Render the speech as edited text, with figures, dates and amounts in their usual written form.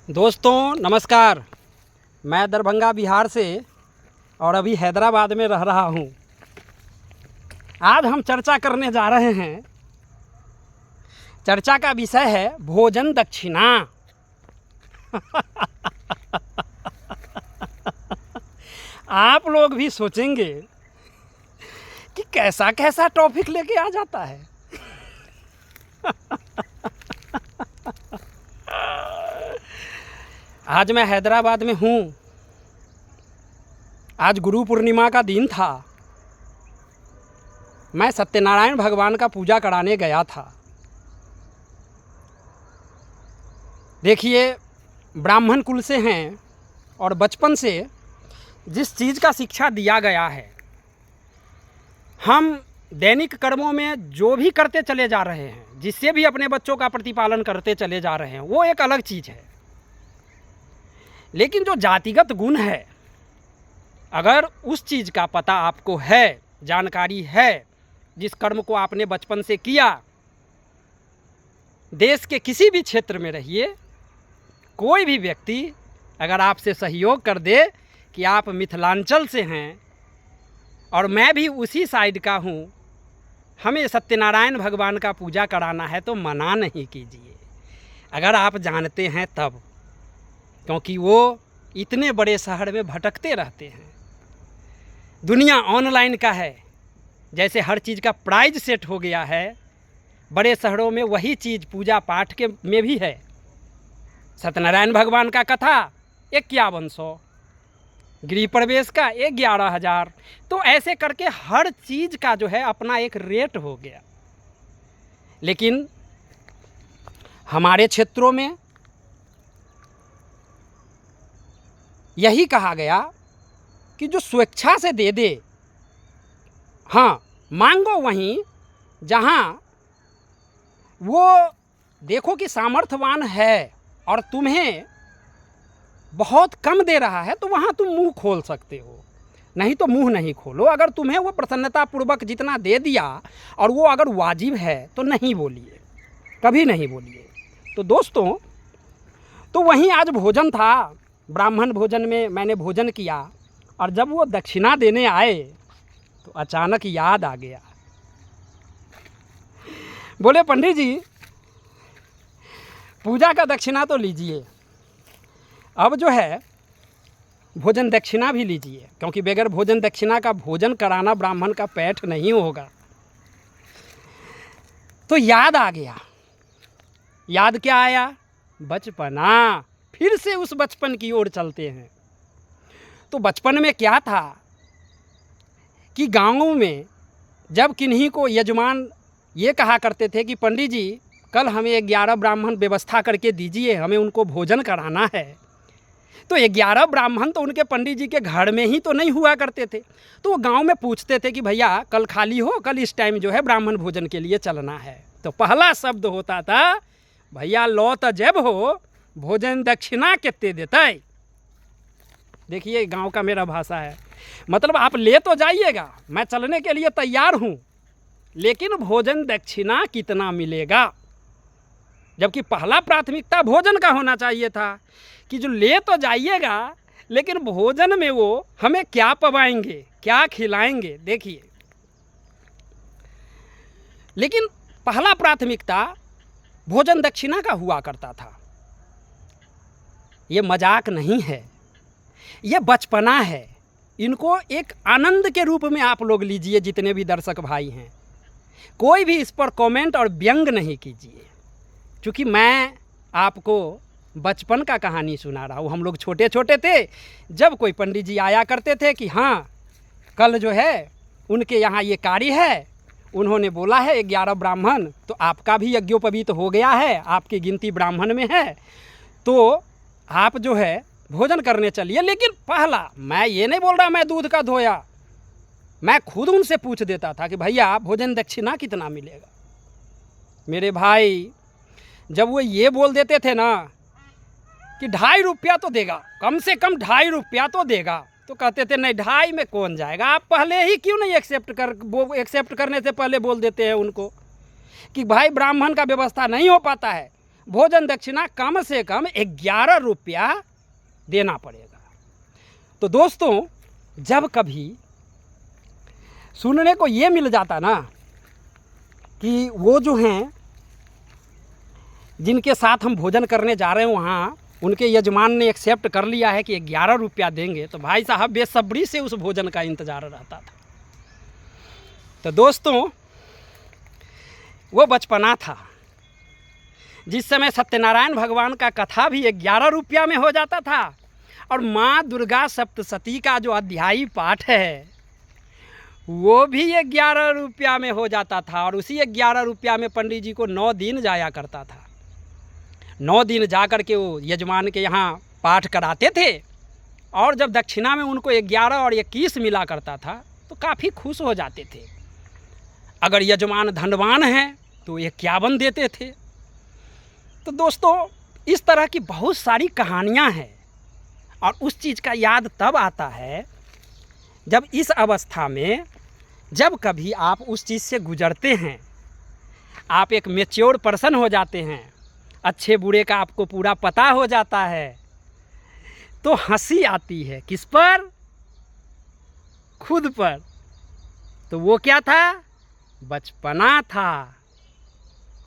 दोस्तों नमस्कार। मैं दरभंगा बिहार से और अभी हैदराबाद में रह रहा हूँ। आज हम चर्चा करने जा रहे हैं। चर्चा का विषय है भोजन दक्षिणा। आप लोग भी सोचेंगे कि कैसा कैसा टॉपिक लेके आ जाता है। आज मैं हैदराबाद में हूँ। आज गुरु पूर्णिमा का दिन था। मैं सत्यनारायण भगवान का पूजा कराने गया था। देखिए, ब्राह्मण कुल से हैं और बचपन से जिस चीज़ का शिक्षा दिया गया है, हम दैनिक कर्मों में जो भी करते चले जा रहे हैं, जिससे भी अपने बच्चों का प्रतिपालन करते चले जा रहे हैं, वो एक अलग चीज़ है। लेकिन जो जातिगत गुण है, अगर उस चीज़ का पता आपको है, जानकारी है, जिस कर्म को आपने बचपन से किया, देश के किसी भी क्षेत्र में रहिए, कोई भी व्यक्ति अगर आपसे सहयोग कर दे कि आप मिथिलांचल से हैं और मैं भी उसी साइड का हूँ, हमें सत्यनारायण भगवान का पूजा कराना है, तो मना नहीं कीजिए अगर आप जानते हैं तब, क्योंकि वो इतने बड़े शहर में भटकते रहते हैं। दुनिया ऑनलाइन का है, जैसे हर चीज़ का प्राइज सेट हो गया है, बड़े शहरों में वही चीज़ पूजा पाठ के में भी है। सत्यनारायण भगवान का कथा 5100, गृह प्रवेश का 11,000। तो ऐसे करके हर चीज़ का जो है अपना एक रेट हो गया। लेकिन हमारे क्षेत्रों में यही कहा गया कि जो स्वेच्छा से दे दे, हाँ, मांगो वहीं जहाँ वो देखो कि सामर्थ्यवान है और तुम्हें बहुत कम दे रहा है, तो वहाँ तुम मुंह खोल सकते हो। नहीं तो मुंह नहीं खोलो। अगर तुम्हें वो प्रसन्नतापूर्वक जितना दे दिया और वो अगर वाजिब है तो नहीं बोलिए, कभी नहीं बोलिए। तो दोस्तों, तो वहीं आज भोजन था। ब्राह्मण भोजन में मैंने भोजन किया और जब वो दक्षिणा देने आए तो अचानक याद आ गया। बोले, पंडित जी, पूजा का दक्षिणा तो लीजिए, अब जो है भोजन दक्षिणा भी लीजिए, क्योंकि बगैर भोजन दक्षिणा का भोजन कराना ब्राह्मण का पैठ नहीं होगा। तो याद आ गया। याद क्या आया? बचपना। फिर से उस बचपन की ओर चलते हैं। तो बचपन में क्या था कि गाँवों में जब किन्हीं को यजमान ये कहा करते थे कि पंडित जी, कल हमें 11 ब्राह्मण व्यवस्था करके दीजिए, हमें उनको भोजन कराना है। तो 11 ब्राह्मण तो उनके पंडित जी के घर में ही तो नहीं हुआ करते थे। तो वो गांव में पूछते थे कि भैया कल खाली हो, कल इस टाइम जो है ब्राह्मण भोजन के लिए चलना है। तो पहला शब्द होता था, भैया लो तो जब हो, भोजन दक्षिणा कितने देता है। देखिए, गांव का मेरा भाषा है। मतलब आप ले तो जाइएगा, मैं चलने के लिए तैयार हूँ, लेकिन भोजन दक्षिणा कितना मिलेगा। जबकि पहला प्राथमिकता भोजन का होना चाहिए था कि जो ले तो जाइएगा, लेकिन भोजन में वो हमें क्या पवाएंगे, क्या खिलाएंगे। देखिए, लेकिन पहला प्राथमिकता भोजन दक्षिणा का हुआ करता था। ये मजाक नहीं है, ये बचपना है। इनको एक आनंद के रूप में आप लोग लीजिए। जितने भी दर्शक भाई हैं, कोई भी इस पर कमेंट और व्यंग नहीं कीजिए, क्योंकि मैं आपको बचपन का कहानी सुना रहा हूँ। हम लोग छोटे छोटे थे, जब कोई पंडित जी आया करते थे कि हाँ कल जो है उनके यहाँ ये कार्य है, उन्होंने बोला है 11 ब्राह्मण, तो आपका भी यज्ञोपवीत हो गया है, आपकी गिनती ब्राह्मण में है, तो आप जो है भोजन करने चलिए। लेकिन पहला, मैं ये नहीं बोल रहा मैं दूध का धोया, मैं खुद उनसे पूछ देता था कि भैया भोजन दक्षिणा कितना मिलेगा। मेरे भाई, जब वो ये बोल देते थे ना कि 2.5 रुपया तो देगा, कम से कम 2.5 रुपया तो देगा, तो कहते थे नहीं 2.5 में कौन जाएगा। आप पहले ही क्यों नहीं एक्सेप्ट करने से पहले बोल देते हैं उनको कि भाई ब्राह्मण का व्यवस्था नहीं हो पाता है, भोजन दक्षिणा कम से कम 11 रुपया देना पड़ेगा। तो दोस्तों, जब कभी सुनने को ये मिल जाता ना कि वो जो हैं जिनके साथ हम भोजन करने जा रहे हैं वहाँ उनके यजमान ने एक्सेप्ट कर लिया है कि 11 रुपया देंगे, तो भाई साहब बेसब्री से उस भोजन का इंतज़ार रहता था। तो दोस्तों, वो बचपना था जिस समय सत्यनारायण भगवान का कथा भी 11 रुपया में हो जाता था और माँ दुर्गा सप्तशती का जो अध्यायी पाठ है वो भी 11 रुपया में हो जाता था। और उसी 11 रुपया में पंडित जी को 9 दिन जाया करता था। 9 दिन जा कर के वो यजमान के यहाँ पाठ कराते थे और जब दक्षिणा में उनको 11 और 21 मिला करता था तो काफ़ी खुश हो जाते थे। अगर यजमान धनवान हैं तो 51 देते थे। तो दोस्तों, इस तरह की बहुत सारी कहानियाँ हैं और उस चीज़ का याद तब आता है जब इस अवस्था में जब कभी आप उस चीज़ से गुजरते हैं, आप एक मैच्योर पर्सन हो जाते हैं, अच्छे बुरे का आपको पूरा पता हो जाता है, तो हंसी आती है। किस पर? खुद पर। तो वो क्या था? बचपना था।